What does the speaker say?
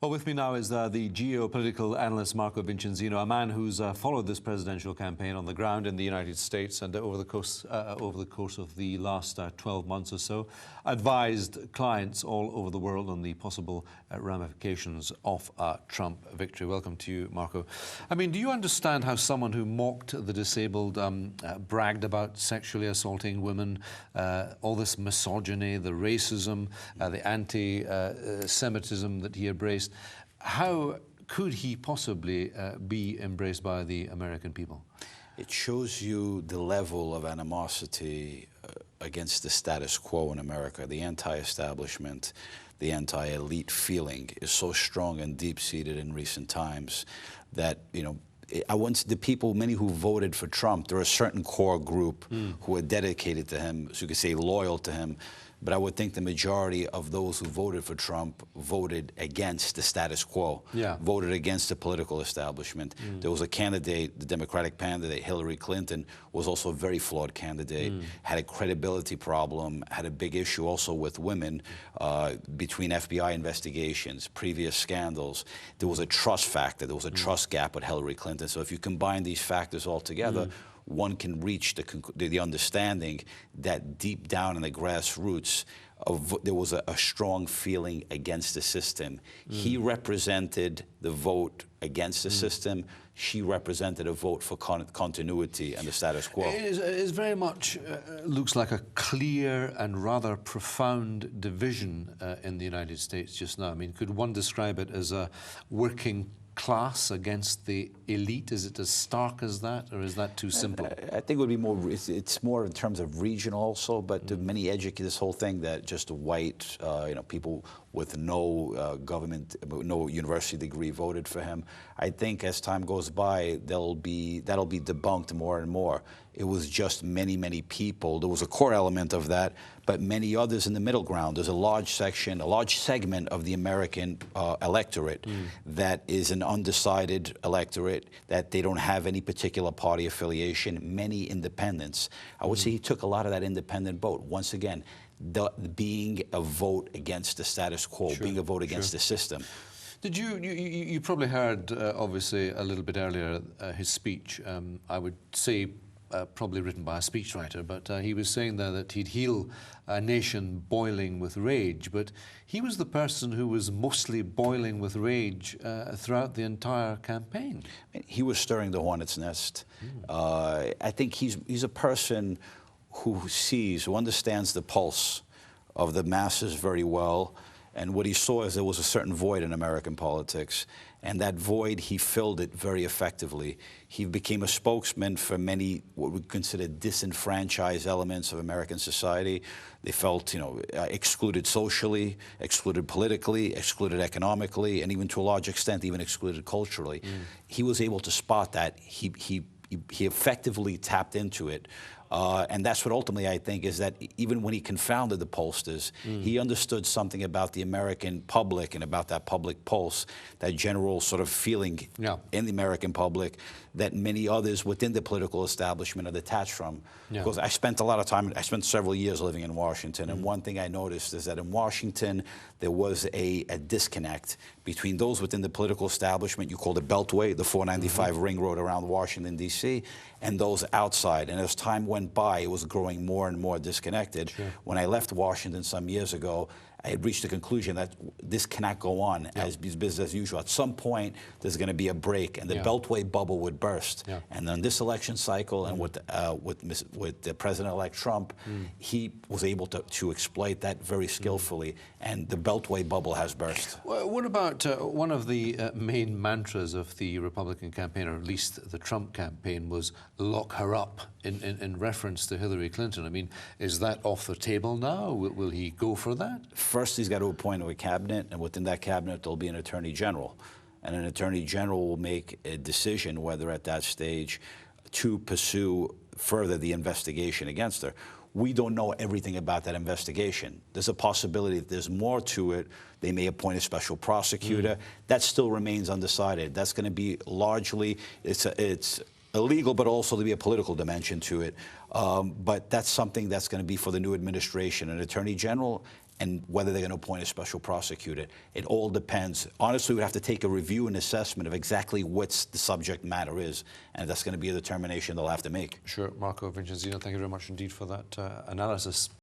Well, with me now is the geopolitical analyst Marco Vicenzino, a man who's followed this presidential campaign on the ground in the United States and over the course of the last 12 months or so, advised clients all over the world on the possible ramifications of a Trump victory. Welcome to you, Marco. I mean, do you understand how someone who mocked the disabled, bragged about sexually assaulting women, all this misogyny, the racism, the anti-Semitism that he embraced, how could he possibly be embraced by the American people? It shows you the level of animosity against the status quo in America. The anti-establishment, the anti-elite feeling is so strong and deep-seated in recent times that, you know, the people, many who voted for Trump, there are a certain core group who are dedicated to him, so you could say loyal to him. But I would think the majority of those who voted for Trump voted against the status quo, voted against the political establishment. There was a candidate, the Democratic candidate, Hillary Clinton, was also a very flawed candidate, had a credibility problem, had a big issue also with women between FBI investigations, previous scandals. There was a trust factor, there was a trust gap with Hillary Clinton. So if you combine these factors all together, one can reach the understanding that deep down in the grassroots, there was a strong feeling against the system. He represented the vote against the system. She represented a vote for continuity and the status quo. It very much looks like a clear and rather profound division in the United States just now. I mean, could one describe it as a working class against the elite? Is it as stark as that, or is that too simple? I think it would be more, it's more in terms of region also, but to many educate this whole thing that just white, people with no government, no university degree voted for him. I think as time goes by, that'll be debunked more and more. It was just many, many people. There was a core element of that, but many others in the middle ground. There's a large section, a large segment of the American electorate that is an undecided electorate, that they don't have any particular party affiliation, many independents. I would say he took a lot of that independent vote. Once again, being a vote against the status quo, being a vote against the system. Did you probably heard, obviously, a little bit earlier, his speech. I would say probably written by a speechwriter, but he was saying there that he'd heal a nation boiling with rage, but he was the person who was mostly boiling with rage throughout the entire campaign. He was stirring the hornet's nest. I think he's a person who sees, who understands the pulse of the masses very well. And what he saw is there was a certain void in American politics. And that void, he filled it very effectively. He became a spokesman for many what we consider disenfranchised elements of American society. They felt, excluded socially, excluded politically, excluded economically, and even to a large extent, even excluded culturally. He was able to spot that. He effectively tapped into it. And that's what ultimately I think is that even when he confounded the pollsters, he understood something about the American public and about that public pulse, that general sort of feeling in the American public that many others within the political establishment are detached from. Because I spent a lot of time, I spent several years living in Washington, and one thing I noticed is that in Washington, there was a disconnect between those within the political establishment, you call the Beltway, the 495 ring road around Washington, D.C., and those outside. And as time went by, it was growing more and more disconnected. When I left Washington some years ago, I had reached the conclusion that this cannot go on as business as usual. At some point, there's going to be a break, and the Beltway bubble would burst. And then this election cycle, and with President-elect Trump, he was able to exploit that very skillfully, and the Beltway bubble has burst. Well, what about one of the main mantras of the Republican campaign, or at least the Trump campaign, was "lock her up," in reference to Hillary Clinton? I mean, is that off the table now? Will he go for that? First, he's got to appoint a cabinet, and within that cabinet, there'll be an attorney general. And an attorney general will make a decision whether at that stage to pursue further the investigation against her. We don't know everything about that investigation. There's a possibility that there's more to it. They may appoint a special prosecutor. That still remains undecided. That's going to be largely, it's illegal, but also to be a political dimension to it. But that's something that's going to be for the new administration, an attorney general and whether they're going to appoint a special prosecutor. It all depends. Honestly, we have to take a review and assessment of exactly what the subject matter is, and that's going to be a determination they'll have to make. Sure. Marco Vicenzino, thank you very much indeed for that analysis.